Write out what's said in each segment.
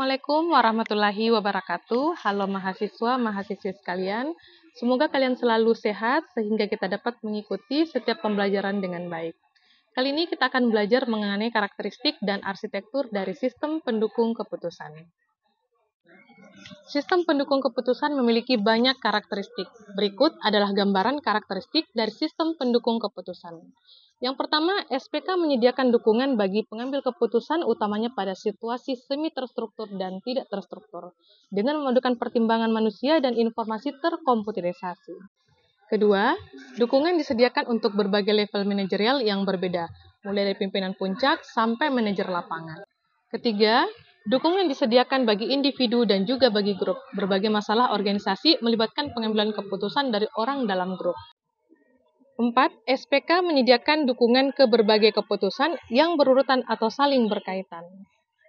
Assalamualaikum warahmatullahi wabarakatuh. Halo mahasiswa-mahasiswi sekalian. Semoga kalian selalu sehat sehingga kita dapat mengikuti setiap pembelajaran dengan baik. Kali ini kita akan belajar mengenai karakteristik dan arsitektur dari sistem pendukung keputusan. Sistem pendukung keputusan memiliki banyak karakteristik. Berikut adalah gambaran karakteristik dari sistem pendukung keputusan. Yang pertama, SPK menyediakan dukungan bagi pengambil keputusan utamanya pada situasi semi-terstruktur dan tidak terstruktur, dengan memadukan pertimbangan manusia dan informasi terkomputerisasi. Kedua, dukungan disediakan untuk berbagai level manajerial yang berbeda, mulai dari pimpinan puncak sampai manajer lapangan. Ketiga, dukungan disediakan bagi individu dan juga bagi grup. Berbagai masalah organisasi melibatkan pengambilan keputusan dari orang dalam grup. 4. SPK menyediakan dukungan ke berbagai keputusan yang berurutan atau saling berkaitan.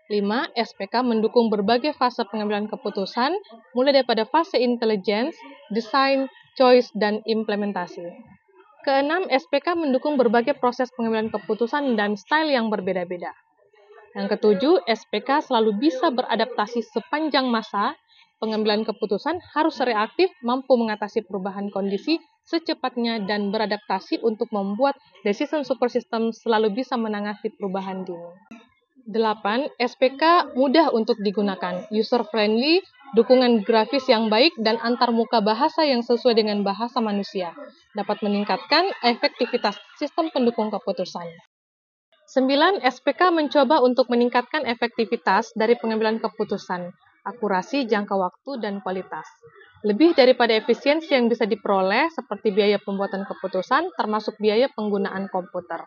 5. SPK mendukung berbagai fase pengambilan keputusan, mulai daripada fase intelligence, desain, choice, dan implementasi. Keenam, SPK mendukung berbagai proses pengambilan keputusan dan style yang berbeda-beda. Yang ketujuh, SPK selalu bisa beradaptasi sepanjang masa. Pengambilan keputusan harus reaktif, mampu mengatasi perubahan kondisi secepatnya, dan beradaptasi untuk membuat decision support system selalu bisa menangani perubahan dini. 8. SPK mudah untuk digunakan, user-friendly, dukungan grafis yang baik, dan antarmuka bahasa yang sesuai dengan bahasa manusia. Dapat meningkatkan efektivitas sistem pendukung keputusan. 9. SPK mencoba untuk meningkatkan efektivitas dari pengambilan keputusan, akurasi, jangka waktu, dan kualitas. Lebih daripada efisiensi yang bisa diperoleh seperti biaya pembuatan keputusan, termasuk biaya penggunaan komputer.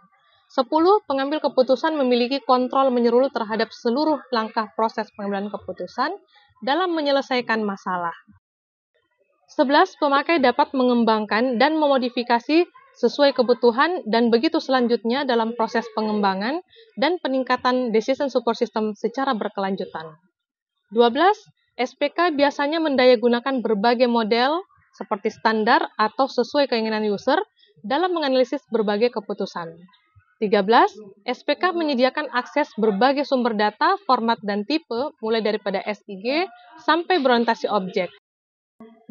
10. Pengambil keputusan memiliki kontrol menyeluruh terhadap seluruh langkah proses pengambilan keputusan dalam menyelesaikan masalah. 11. Pemakai dapat mengembangkan dan memodifikasi sesuai kebutuhan dan begitu selanjutnya dalam proses pengembangan dan peningkatan decision support system secara berkelanjutan. 12. SPK biasanya mendayagunakan berbagai model seperti standar atau sesuai keinginan user dalam menganalisis berbagai keputusan. 13. SPK menyediakan akses berbagai sumber data, format, dan tipe, mulai daripada SIG sampai berorientasi objek.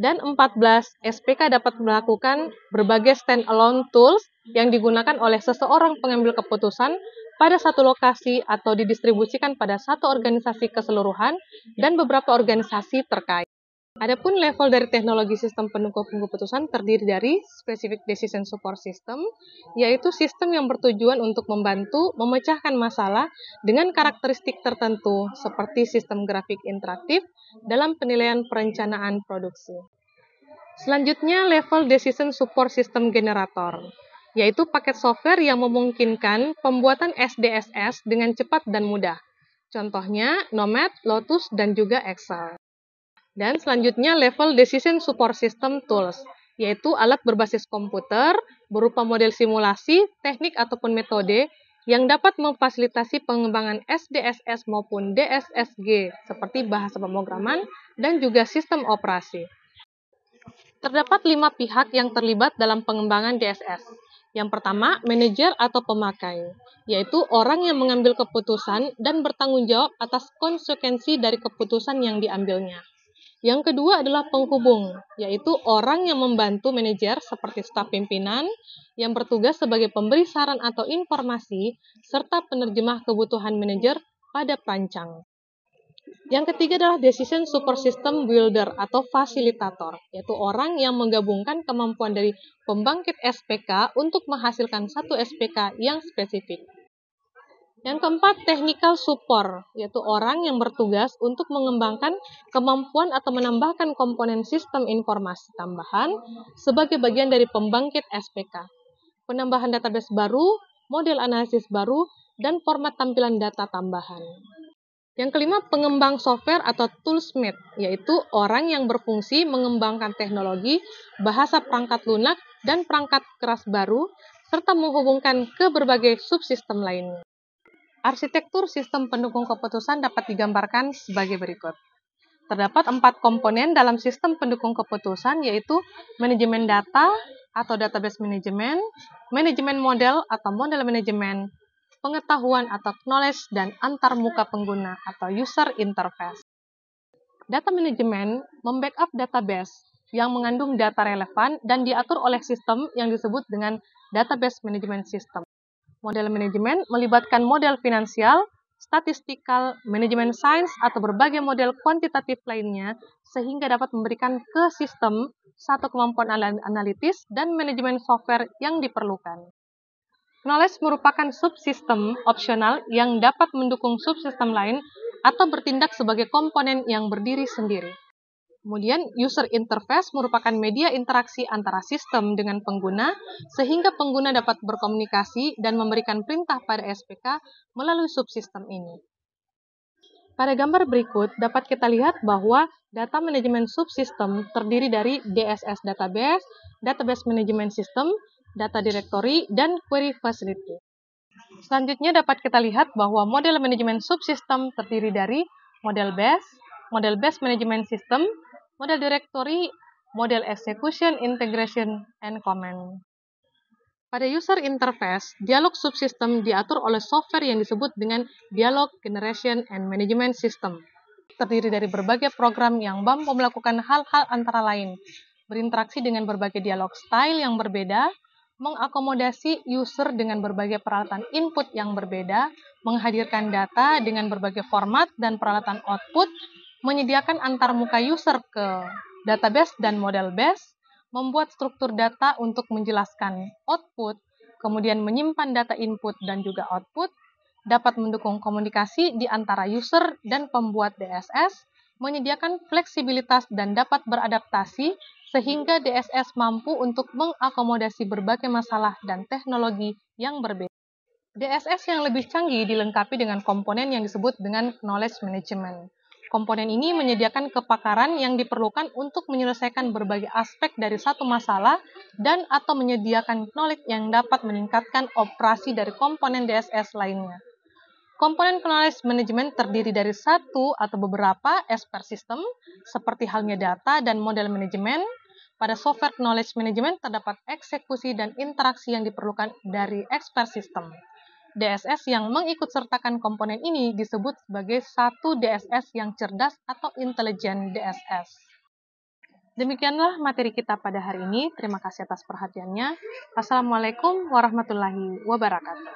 Dan 14. SPK dapat melakukan berbagai stand-alone tools yang digunakan oleh seseorang pengambil keputusan pada satu lokasi atau didistribusikan pada satu organisasi keseluruhan dan beberapa organisasi terkait. Adapun level dari teknologi sistem pendukung keputusan terdiri dari Specific Decision Support System, yaitu sistem yang bertujuan untuk membantu memecahkan masalah dengan karakteristik tertentu seperti sistem grafik interaktif dalam penilaian perencanaan produksi. Selanjutnya, level Decision Support System Generator, yaitu paket software yang memungkinkan pembuatan SDSS dengan cepat dan mudah. Contohnya, Nomad, Lotus, dan juga Excel. Dan selanjutnya, level Decision Support System Tools, yaitu alat berbasis komputer, berupa model simulasi, teknik ataupun metode, yang dapat memfasilitasi pengembangan SDSS maupun DSSG, seperti bahasa pemrograman dan juga sistem operasi. Terdapat 5 pihak yang terlibat dalam pengembangan DSS. Yang pertama, manajer atau pemakai, yaitu orang yang mengambil keputusan dan bertanggung jawab atas konsekuensi dari keputusan yang diambilnya. Yang kedua adalah penghubung, yaitu orang yang membantu manajer seperti staf pimpinan yang bertugas sebagai pemberi saran atau informasi, serta penerjemah kebutuhan manajer pada perancang. Yang ketiga adalah Decision Support System Builder atau fasilitator, yaitu orang yang menggabungkan kemampuan dari pembangkit SPK untuk menghasilkan satu SPK yang spesifik. Yang keempat, Technical Support, yaitu orang yang bertugas untuk mengembangkan kemampuan atau menambahkan komponen sistem informasi tambahan sebagai bagian dari pembangkit SPK. Penambahan database baru, model analisis baru, dan format tampilan data tambahan. Yang kelima, pengembang software atau toolsmith, yaitu orang yang berfungsi mengembangkan teknologi, bahasa perangkat lunak, dan perangkat keras baru, serta menghubungkan ke berbagai subsistem lainnya. Arsitektur sistem pendukung keputusan dapat digambarkan sebagai berikut. Terdapat 4 komponen dalam sistem pendukung keputusan, yaitu manajemen data atau database manajemen, manajemen model atau model manajemen, pengetahuan atau knowledge dan antarmuka pengguna atau user interface. Data manajemen membackup database yang mengandung data relevan dan diatur oleh sistem yang disebut dengan database management system. Model manajemen melibatkan model finansial, statistikal, manajemen sains, atau berbagai model kuantitatif lainnya sehingga dapat memberikan ke sistem satu kemampuan analitis dan manajemen software yang diperlukan. Knowledge merupakan subsistem opsional yang dapat mendukung subsistem lain atau bertindak sebagai komponen yang berdiri sendiri. Kemudian, user interface merupakan media interaksi antara sistem dengan pengguna, sehingga pengguna dapat berkomunikasi dan memberikan perintah pada SPK melalui subsistem ini. Pada gambar berikut, dapat kita lihat bahwa data manajemen subsistem terdiri dari DSS database, database management system, data directory, dan query facility. Selanjutnya dapat kita lihat bahwa model manajemen subsistem terdiri dari model base management system, model directory, model execution, integration, and command. Pada user interface, dialog subsistem diatur oleh software yang disebut dengan dialog generation and management system. Terdiri dari berbagai program yang mampu melakukan hal-hal antara lain, berinteraksi dengan berbagai dialog style yang berbeda, mengakomodasi user dengan berbagai peralatan input yang berbeda, menghadirkan data dengan berbagai format dan peralatan output, menyediakan antarmuka user ke database dan model base, membuat struktur data untuk menjelaskan output, kemudian menyimpan data input dan juga output, dapat mendukung komunikasi di antara user dan pembuat DSS, menyediakan fleksibilitas dan dapat beradaptasi sehingga DSS mampu untuk mengakomodasi berbagai masalah dan teknologi yang berbeda. DSS yang lebih canggih dilengkapi dengan komponen yang disebut dengan knowledge management. Komponen ini menyediakan kepakaran yang diperlukan untuk menyelesaikan berbagai aspek dari satu masalah dan atau menyediakan knowledge yang dapat meningkatkan operasi dari komponen DSS lainnya. Komponen knowledge management terdiri dari satu atau beberapa expert system, seperti halnya data dan model manajemen. Pada software knowledge management terdapat eksekusi dan interaksi yang diperlukan dari expert system. DSS yang mengikut sertakan komponen ini disebut sebagai satu DSS yang cerdas atau intelligent DSS. Demikianlah materi kita pada hari ini. Terima kasih atas perhatiannya. Assalamualaikum warahmatullahi wabarakatuh.